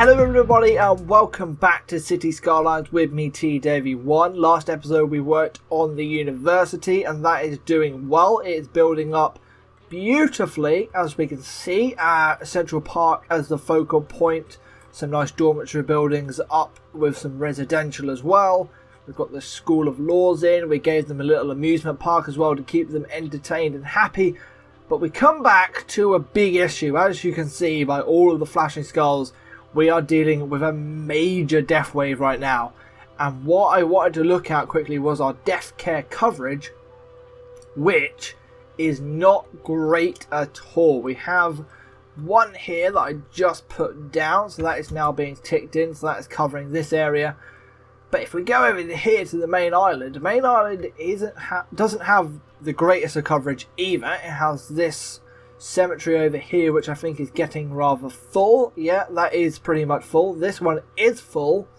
Hello everybody and welcome back to City Skylines with me, T-Davy1. Last episode we worked on the university and that is doing well. It is building up beautifully, as we can see. Central Park as the focal point. Some nice dormitory buildings up with some residential as well. We've got the School of Laws in. We gave them a little amusement park as well to keep them entertained and happy. But we come back to a big issue. As you can see by all of the flashing skulls, we are dealing with a major death wave right now. And what I wanted to look at quickly was our death care coverage, which is not great at all. We have one here that I just put down, so that is now being ticked in, so that is covering this area. But if we go over here to the main island doesn't have the greatest of coverage either. It has this cemetery over here, which I think is getting rather full. Yeah, that is pretty much full. This one is full.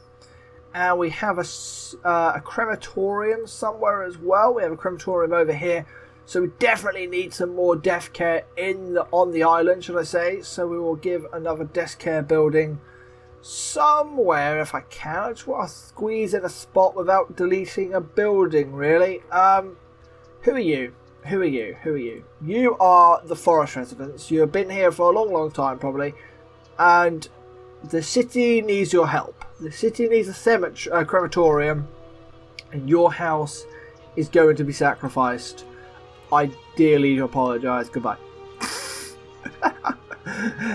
And we have a crematorium somewhere as well. We have a crematorium over here. So we definitely need some more death care on the island, should I say. So we will give another death care building somewhere if I can. I just want to squeeze in a spot without deleting a building, really. Who are you? Who are you? Who are you? You are the forest residents. You have been here for a long, long time, probably. And the city needs your help. The city needs a cemetery, crematorium. And your house is going to be sacrificed. I dearly apologise. Goodbye.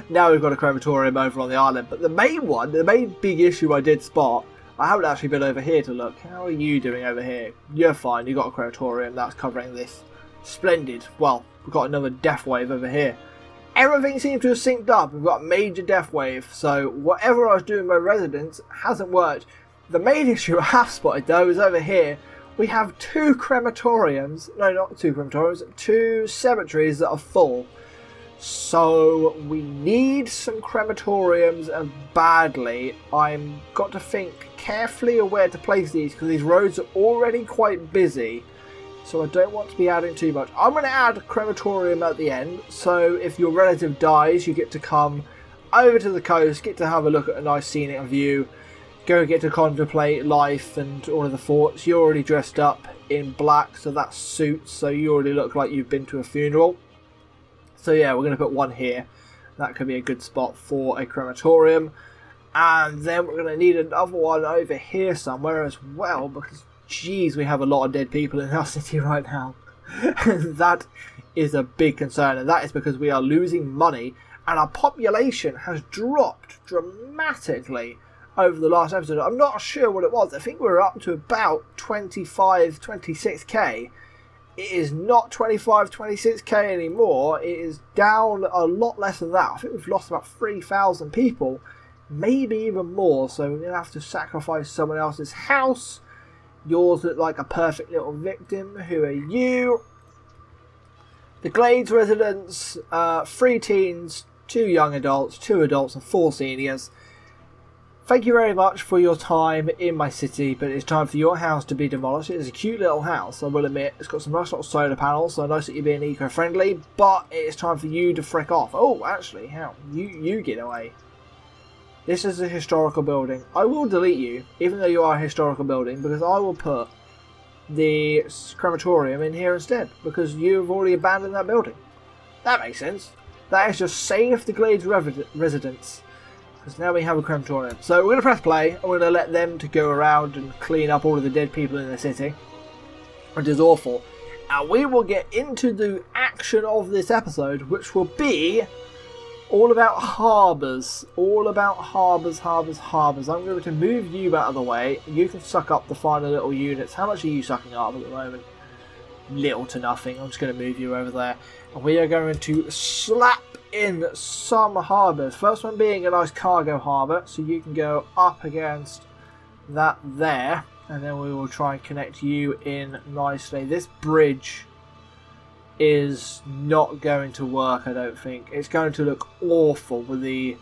Now we've got a crematorium over on the island. But the main big issue I did spot, I haven't actually been over here to look. How are you doing over here? You're fine. You've got a crematorium that's covering this. Splendid. Well, we've got another death wave over here. Everything seems to have synced up. We've got a major death wave. So whatever I was doing with my residents hasn't worked. The main issue I have spotted though is over here. We have two crematoriums. No, not two crematoriums. Two cemeteries that are full. So we need some crematoriums badly. I've got to think carefully of where to place these because these roads are already quite busy. So I don't want to be adding too much. I'm going to add a crematorium at the end. So if your relative dies, you get to come over to the coast, get to have a look at a nice scenic view, go get to contemplate life and all of the thoughts. You're already dressed up in black, so that suits. So you already look like you've been to a funeral. So yeah, we're going to put one here. That could be a good spot for a crematorium. And then we're going to need another one over here somewhere as well, because jeez, we have a lot of dead people in our city right now. That is a big concern, and that is because we are losing money and our population has dropped dramatically over the last episode. I'm not sure what it was. I think we were up to about 25, 26k. It is not 25, 26k anymore. It is down a lot less than that. I think we've lost about 3,000 people, maybe even more. So we're going to have to sacrifice someone else's house. Yours look like a perfect little victim. Who are you? The Glades residents, 3 teens, 2 young adults, 2 adults and 4 seniors. Thank you very much for your time in my city, but it's time for your house to be demolished. It is a cute little house, I will admit. It's got some nice little solar panels, so nice that you're being eco-friendly, but it is time for you to frick off. Oh, actually, how? You get away. This is a historical building. I will delete you, even though you are a historical building, because I will put the crematorium in here instead, because you've already abandoned that building. That makes sense. That is just save the Glades residents, because now we have a crematorium. So we're going to press play, and we're going to let them to go around and clean up all of the dead people in the city, which is awful. And we will get into the action of this episode, which will be all about harbours. All about harbours. I'm going to move you out of the way. You can suck up the final little units. How much are you sucking up at the moment? Little to nothing. I'm just going to move you over there. And we are going to slap in some harbours. First one being a nice cargo harbour. So you can go up against that there. And then we will try and connect you in nicely. This bridge is not going to work, I don't think. It's going to look awful with the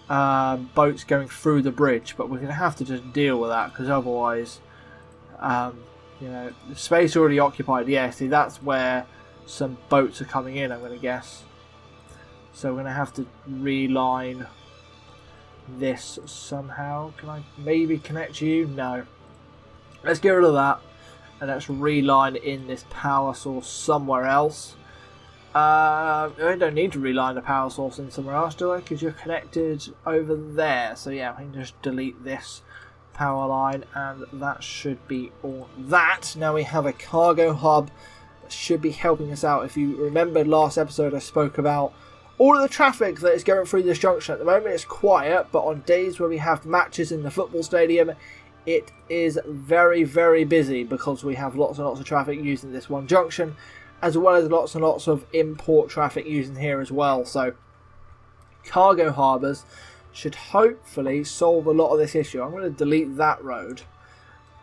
boats going through the bridge, but we're going to have to just deal with that, because otherwise, you know, the space already occupied. Yeah, see, that's where some boats are coming in, I'm going to guess. So we're going to have to reline this somehow. Can I maybe connect you? No. Let's get rid of that. And let's reline in this power source somewhere else. I don't need to reline the power source in somewhere else, do I? Because you're connected over there. So yeah, I can just delete this power line, and that should be all that. Now we have a cargo hub that should be helping us out. If you remembered last episode, I spoke about all of the traffic that is going through this junction. At the moment it's quiet, but on days where we have matches in the football stadium, it is very, very busy because we have lots and lots of traffic using this one junction, as well as lots and lots of import traffic using here as well. So cargo harbours should hopefully solve a lot of this issue. I'm going to delete that road,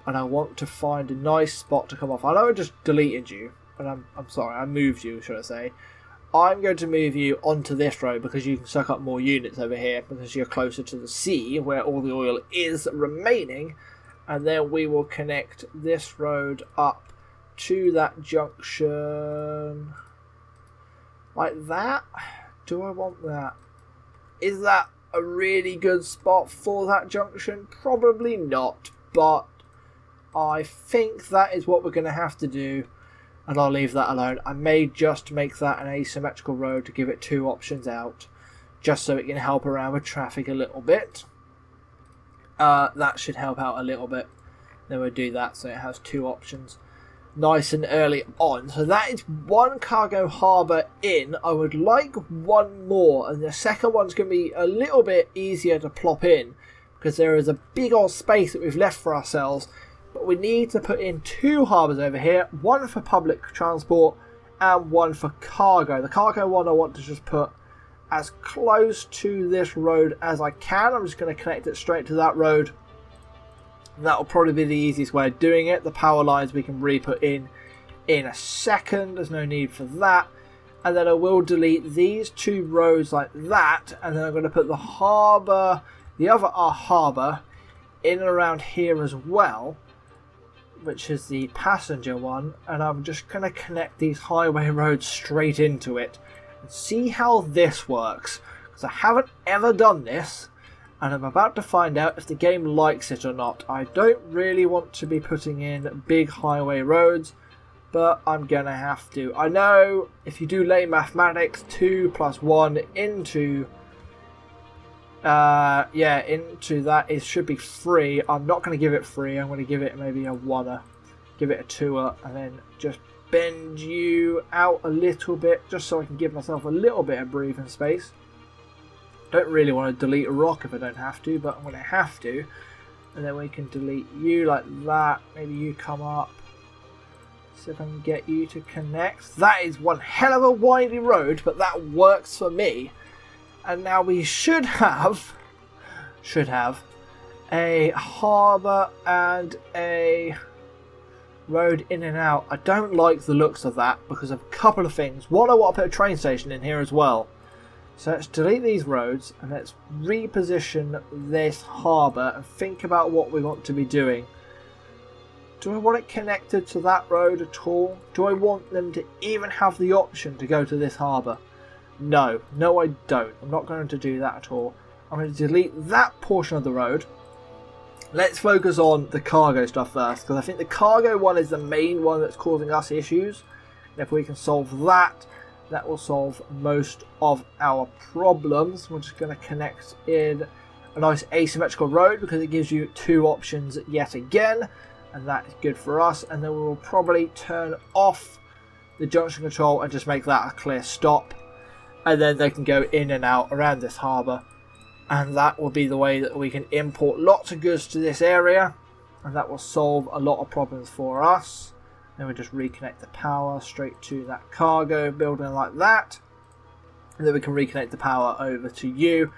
and I want to find a nice spot to come off. I know I just deleted you, and I'm sorry, I moved you, should I say. I'm going to move you onto this road because you can suck up more units over here because you're closer to the sea where all the oil is remaining, and then we will connect this road up to that junction like that. Do I want that? Is that a really good spot for that junction? Probably not, but I think that is what we're going to have to do, and I'll leave that alone. I may just make that an asymmetrical road to give it two options out, just so it can help around with traffic a little bit. That should help out a little bit. Then we'll do that so it has two options nice and early on. So that is one cargo harbour in. I would like one more, and the second one's going to be a little bit easier to plop in because there is a big old space that we've left for ourselves. But we need to put in two harbours over here, one for public transport and one for cargo. The cargo one I want to just put as close to this road as I can. I'm just going to connect it straight to that road. That will probably be the easiest way of doing it. The power lines we can re-put in a second. There's no need for that. And then I will delete these two roads like that. And then I'm going to put the harbour, the other harbour, in and around here as well, which is the passenger one. And I'm just going to connect these highway roads straight into it and see how this works. Because I haven't ever done this, and I'm about to find out if the game likes it or not. I don't really want to be putting in big highway roads, but I'm gonna have to. I know if you do late mathematics, 2 + 1 into into that, it should be 3. I'm not going to give it 3. I'm going to give it maybe a 1er, give it a 2er, and then just bend you out a little bit just so I can give myself a little bit of breathing space. Don't really want to delete a rock if I don't have to, but I'm going to have to. And then we can delete you like that. Maybe you come up. See if I can get you to connect. That is one hell of a windy road, but that works for me. And now we should have a harbour and a road in and out. I don't like the looks of that because of a couple of things. One, I want to put a train station in here as well. So let's delete these roads and let's reposition this harbour and think about what we want to be doing. Do I want it connected to that road at all? Do I want them to even have the option to go to this harbour? No, I don't. I'm not going to do that at all. I'm going to delete that portion of the road. Let's focus on the cargo stuff first, because I think the cargo one is the main one that's causing us issues. And if we can solve that, that will solve most of our problems. We're just going to connect in a nice asymmetrical road because it gives you two options yet again, and that is good for us. And then we will probably turn off the junction control and just make that a clear stop, and then they can go in and out around this harbour, and that will be the way that we can import lots of goods to this area, and that will solve a lot of problems for us. Then we just reconnect the power straight to that cargo building like that. And then we can reconnect the power over to you.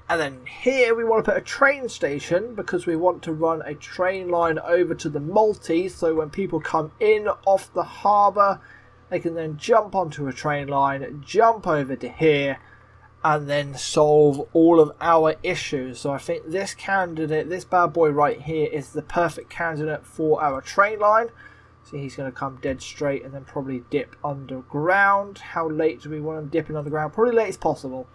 And then here we want to put a train station because we want to run a train line over to the multi. So when people come in off the harbour, they can then jump onto a train line, jump over to here, and then solve all of our issues. So I think this candidate, this bad boy right here, is the perfect candidate for our train line. So he's going to come dead straight and then probably dip underground. How late do we want him dipping underground? Probably late as possible,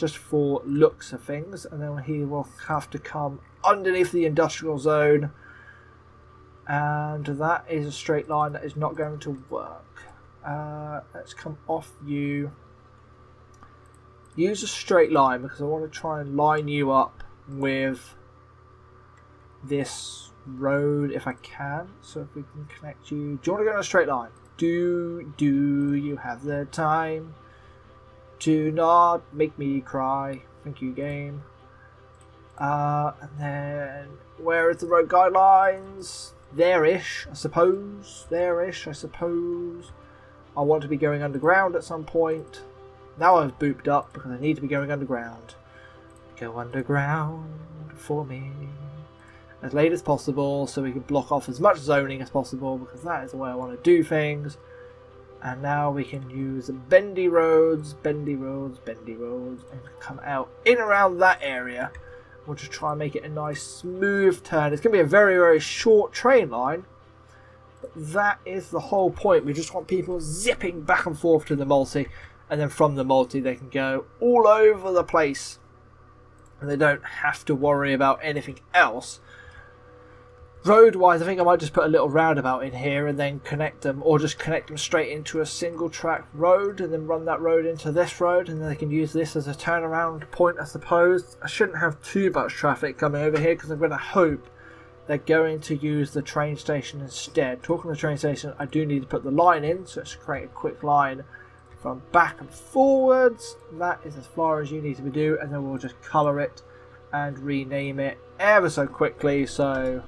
just for looks of things, and then he will have to come underneath the industrial zone, and that is a straight line that is not going to work. Let's come off you. Use a straight line because I want to try and line you up with this road if I can. So if we can connect you, do you want to go in a straight line? Do you have the time to not make me cry? Thank you, game. And then where is the road guidelines? There-ish, I suppose. There-ish, I suppose. I want to be going underground at some point. Now I've booped up because I need to be going underground. Go underground for me as late as possible so we can block off as much zoning as possible, because that is the way I want to do things. And now we can use bendy roads, bendy roads, bendy roads, and come out in around that area. We'll just try and make it a nice smooth turn. It's going to be a very, very short train line, but that is the whole point. We just want people zipping back and forth to the multi, and then from the multi they can go all over the place and they don't have to worry about anything else. Road wise, I think I might just put a little roundabout in here and then connect them, or just connect them straight into a single track road and then run that road into this road, and then they can use this as a turnaround point, I suppose. I shouldn't have too much traffic coming over here because I'm going to hope they're going to use the train station instead. Talking of the train station, I do need to put the line in, so let's create a quick line from back and forwards. That is as far as you need to do, and then we'll just colour it and rename it ever so quickly. So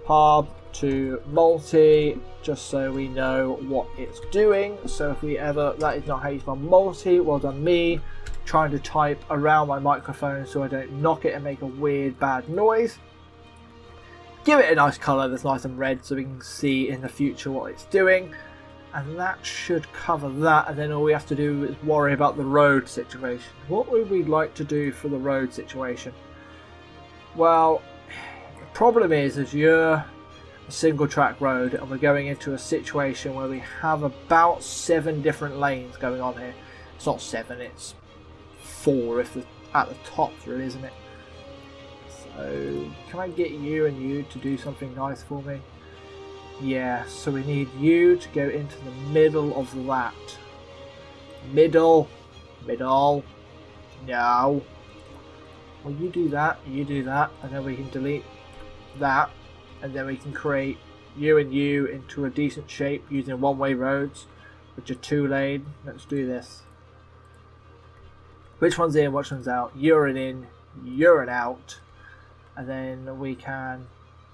hub to multi, just so we know what it's doing. So if we ever, that is not how you spell multi, well done me, trying to type around my microphone so I don't knock it and make a weird bad noise. Give it a nice colour that's nice and red so we can see in the future what it's doing. And that should cover that, and then all we have to do is worry about the road situation. What would we like to do for the road situation? Well, the problem is you're a single track road and we're going into a situation where we have about 7 different lanes going on here. It's not 7, it's 4 if at the top really, isn't it? So can I get you and you to do something nice for me? Yeah, so we need you to go into the middle of that. Middle. No. Well, you do that, and then we can delete that, and then we can create you and you into a decent shape using one-way roads, which are 2-lane. Let's do this. Which one's in, which one's out? You're an in, you're an out, and then we can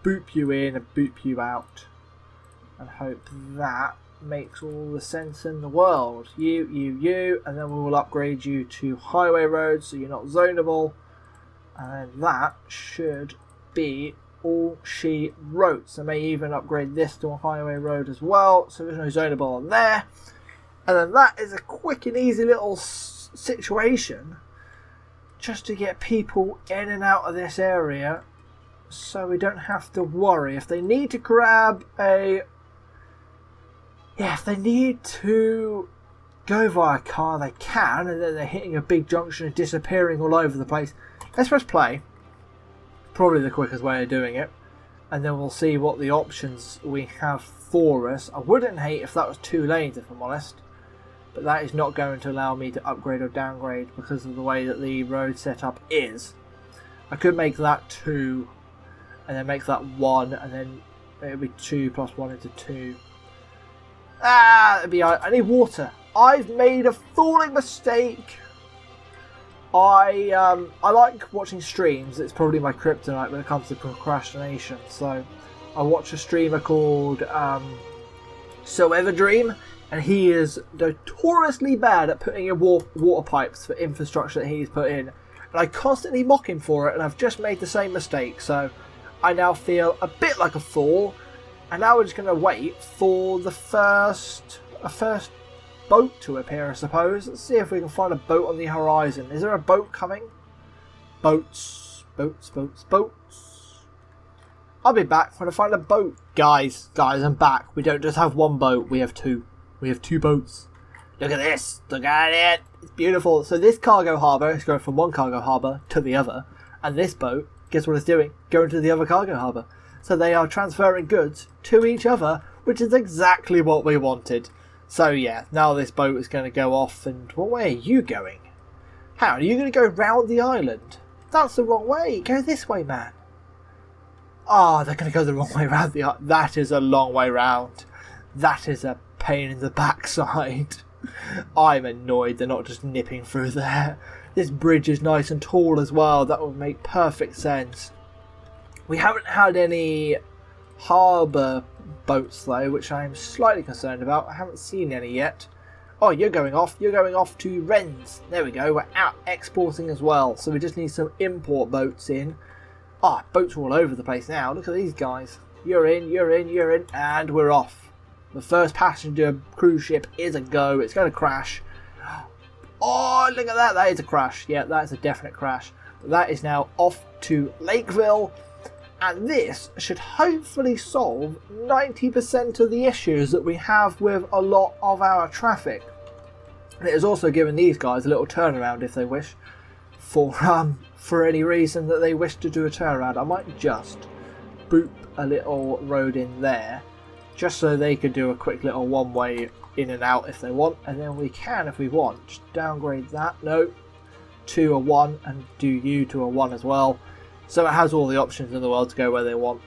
boop you in and boop you out. And hope that makes all the sense in the world. You, and then we will upgrade you to highway roads so you're not zonable. And that should be all she wrote. So I may even upgrade this to a highway road as well, so there's no zonable on there. And then that is a quick and easy little situation just to get people in and out of this area, so we don't have to worry. If they need to grab if they need to go via car, they can, and then they're hitting a big junction and disappearing all over the place. Let's press play. Probably the quickest way of doing it. And then we'll see what the options we have for us. I wouldn't hate if that was 2 lanes, if I'm honest. But that is not going to allow me to upgrade or downgrade because of the way that the road setup is. I could make that 2, and then make that 1, and then it would be 2 plus 1 into 2. It'd be, I need water. I've made a falling mistake. I like watching streams. It's probably my kryptonite when it comes to procrastination. So I watch a streamer called So Ever Dream, and he is notoriously bad at putting in water pipes for infrastructure that he's put in. And I constantly mock him for it, and I've just made the same mistake. So I now feel a bit like a fool. And now we're just going to wait for the first boat to appear, I suppose. Let's see if we can find a boat on the horizon. Is there a boat coming? Boats. I'll be back when I find a boat. Guys, I'm back. We don't just have one boat. We have 2. We have 2 boats. Look at this. Look at it. It's beautiful. So this cargo harbour is going from one cargo harbour to the other. And this boat, guess what it's doing? Going to the other cargo harbour. So they are transferring goods to each other, which is exactly what we wanted. So yeah, now this boat is going to go off. And what way are you going? How? Are you going to go round the island? That's the wrong way. Go this way, man. Oh, they're going to go the wrong way round the island. That is a long way round. That is a pain in the backside. I'm annoyed they're not just nipping through there. This bridge is nice and tall as well. That would make perfect sense. We haven't had any harbour boats though, which I'm slightly concerned about. I haven't seen any yet. Oh, you're going off. You're going off to Rennes. There we go. We're out exporting as well. So we just need some import boats in. Ah, boats are all over the place now. Look at these guys. You're in, you're in, you're in. And we're off. The first passenger cruise ship is a go. It's going to crash. Oh, look at that. That is a crash. Yeah, that is a definite crash. That is now off to Lakeville. And this should hopefully solve 90% of the issues that we have with a lot of our traffic. And it has also given these guys a little turnaround if they wish. For any reason that they wish to do a turnaround. I might just boop a little road in there. Just so they could do a quick little one-way in and out if they want. And then we can, if we want, just downgrade that. No. To a 1 and do you to a 1 as well. So it has all the options in the world to go where they want.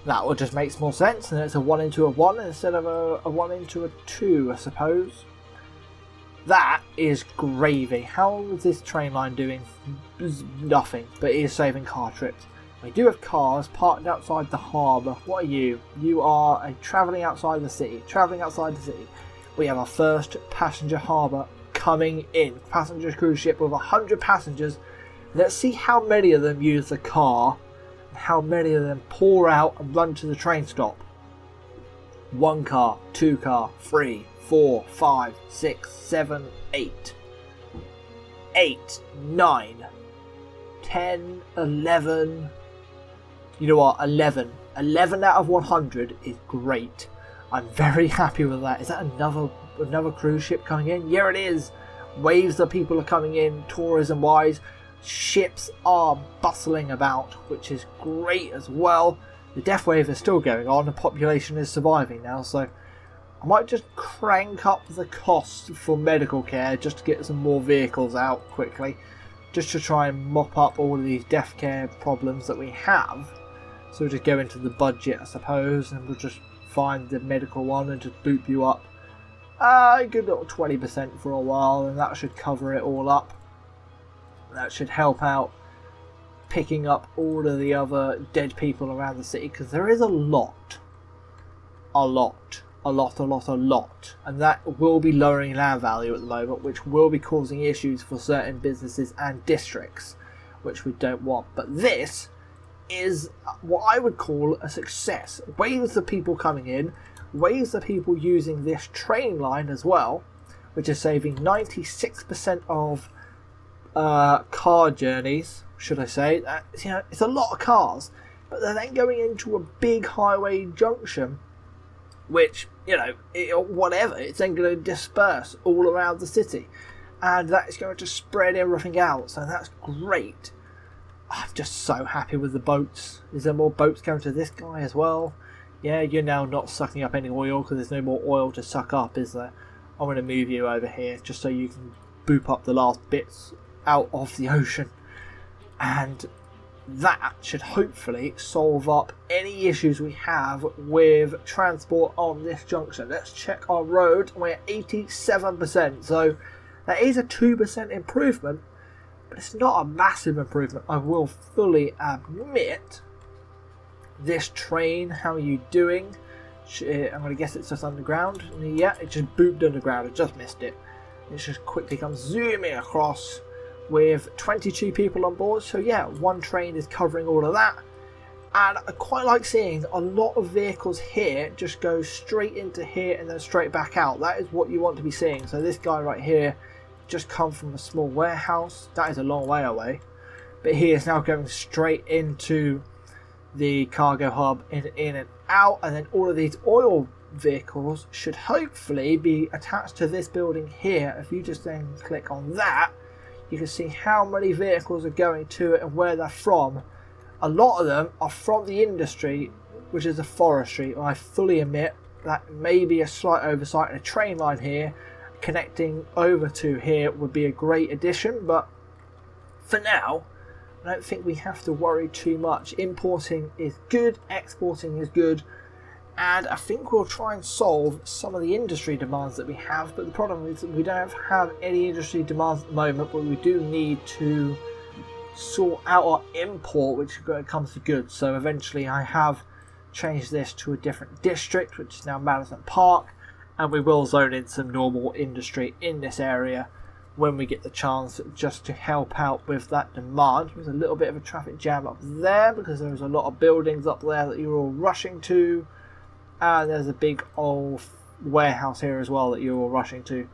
That would just makes more sense. And it's a 1 into a 1 instead of a 1 into a 2, I suppose. That is gravy. How is this train line doing? Nothing, but it is saving car trips. We do have cars parked outside the harbour. What are you? You are travelling outside the city. Travelling outside the city. We have our first passenger harbour coming in. Passenger cruise ship with 100 passengers. Let's see how many of them use the car. And how many of them pour out and run to the train stop. 1 car, 2 car, 3, 4, 5, 6, 7, 8. 8, 9, 10, 11. You know what? 11. 11 out of 100 is great. I'm very happy with that. Is that another cruise ship coming in? Yeah, it is. Waves of people are coming in, tourism-wise. Ships are bustling about, which is great as well. The death wave is still going on. The population is surviving now, so I might just crank up the cost for medical care just to get some more vehicles out quickly. Just to try and mop up all of these death care problems that we have. So we'll just go into the budget, I suppose, and we'll just find the medical one and just boop you up a good little 20% for a while, and that should cover it all up. That should help out picking up all of the other dead people around the city, because there is a lot. And that will be lowering land value at the moment, which will be causing issues for certain businesses and districts, which we don't want. But this is what I would call a success. Waves of people coming in, waves of people using this train line as well, which is saving 96% of car journeys, should I say. It's a lot of cars, but they're then going into a big highway junction, which, whatever, it's then going to disperse all around the city, and that is going to spread everything out, so that's great. I'm just so happy with the boats. Is there more boats going to this guy as well? Yeah, you're now not sucking up any oil because there's no more oil to suck up, is there? I'm going to move you over here just so you can boop up the last bits out of the ocean. And that should hopefully solve up any issues we have with transport on this junction. Let's check our road. We're at 87%, so that is a 2% improvement, but it's not a massive improvement, I will fully admit. This train, how are you doing? I'm going to guess it's just underground. Yeah, it just booped underground. I just missed it. It just quickly comes zooming across with 22 people on board. So yeah, one train is covering all of that. And I quite like seeing a lot of vehicles here just go straight into here and then straight back out. That is what you want to be seeing. So this guy right here just come from a small warehouse. That is a long way away. But he is now going straight into the cargo hub in and out, and then all of these oil vehicles should hopefully be attached to this building here. If you just then click on that, you can see how many vehicles are going to it and where they're from. A lot of them are from the industry, which is the forestry. I fully admit that may be a slight oversight, and a train line here connecting over to here would be a great addition, but for now I don't think we have to worry too much. Importing is good, exporting is good, and I think we'll try and solve some of the industry demands that we have. But the problem is that we don't have any industry demands at the moment, but we do need to sort out our import, which comes to goods. So eventually I have changed this to a different district, which is now Madison Park, and we will zone in some normal industry in this area when we get the chance, just to help out with that demand. There's a little bit of a traffic jam up there because there's a lot of buildings up there that you're all rushing to, and there's a big old warehouse here as well that you're all rushing to.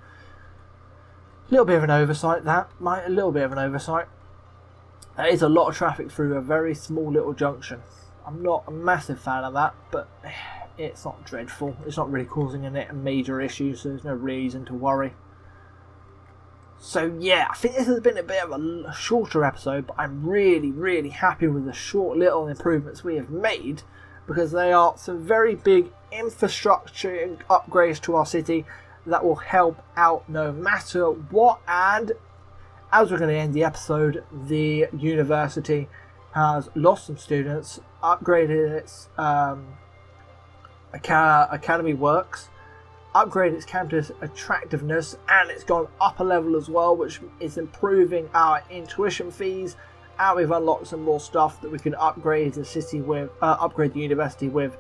A little bit of an oversight, a little bit of an oversight. There is a lot of traffic through a very small little junction. I'm not a massive fan of that, but it's not dreadful. It's not really causing a major issue, so there's no reason to worry. So yeah, I think this has been a bit of a shorter episode, but I'm really happy with the short little improvements we have made, because they are some very big infrastructure upgrades to our city that will help out no matter what. And as we're going to end the episode, the university has lost some students, upgraded its academy works, upgraded its campus attractiveness, and it's gone up a level as well, which is improving our intuition fees. And we've unlocked some more stuff that we can upgrade the city with, upgrade the university with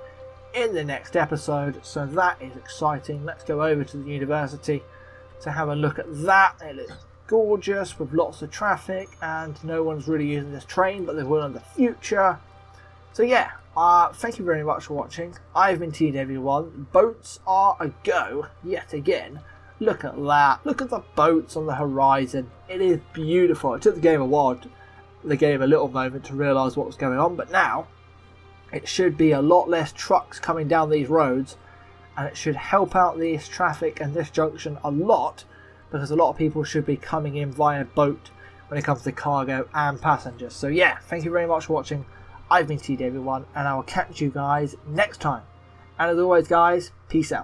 in the next episode. So that is exciting. Let's go over to the university to have a look at that. It looks gorgeous with lots of traffic, and no one's really using this train, but they will in the future. So yeah, thank you very much for watching. I've been TW1. Boats are a go yet again. Look at that. Look at the boats on the horizon. It is beautiful. It took the game a little moment to realise what was going on, but now it should be a lot less trucks coming down these roads, and it should help out this traffic and this junction a lot, because a lot of people should be coming in via boat when it comes to cargo and passengers. So yeah, thank you very much for watching. I've been TW1, and I will catch you guys next time. And as always guys, peace out.